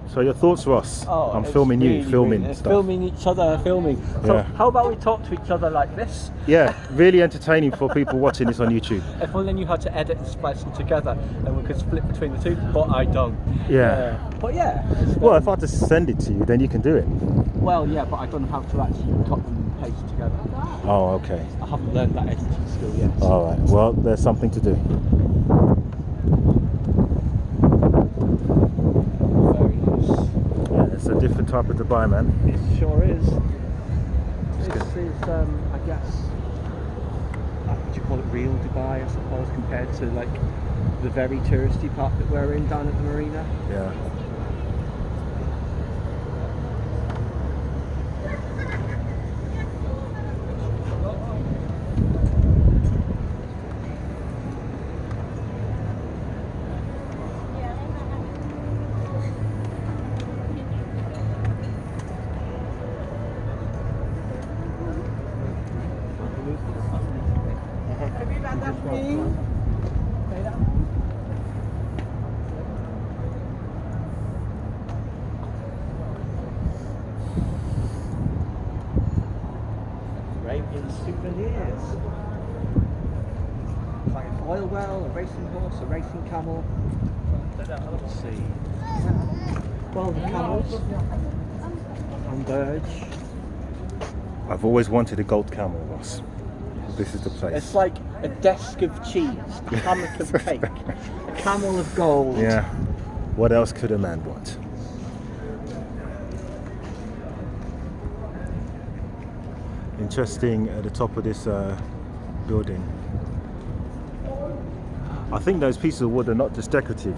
So your thoughts, Ross? Oh, I'm it's filming you, really, filming really, stuff. filming each other, filming. So Yeah. how about we talk to each other like this? Yeah, really entertaining for people watching this on YouTube. If only knew how to edit and splice them together, and we could split between the two. But I don't. Yeah. But yeah. Well, if I had to send it to you, then you can do it. Well, yeah, but I don't know how to actually cut them and paste together. Oh, okay. I haven't learned that editing skill yet. All right. Well, there's something to do. Very nice. Yeah, it's a different type of Dubai, man. It sure is. It's This is, I guess, would you call it real Dubai, I suppose, compared to like the very touristy part that we're in down at the marina. Yeah. Arabian souvenirs. Like an oil well, a racing horse, a racing camel. Let's see. Well, the camels. And birds. I've always wanted a gold camel, Ross. This is the place. It's like a desk of cheese, a hammock of cake, a camel of gold. Yeah. What else could a man want? Interesting at the top of this building. I think those pieces of wood are not just decorative.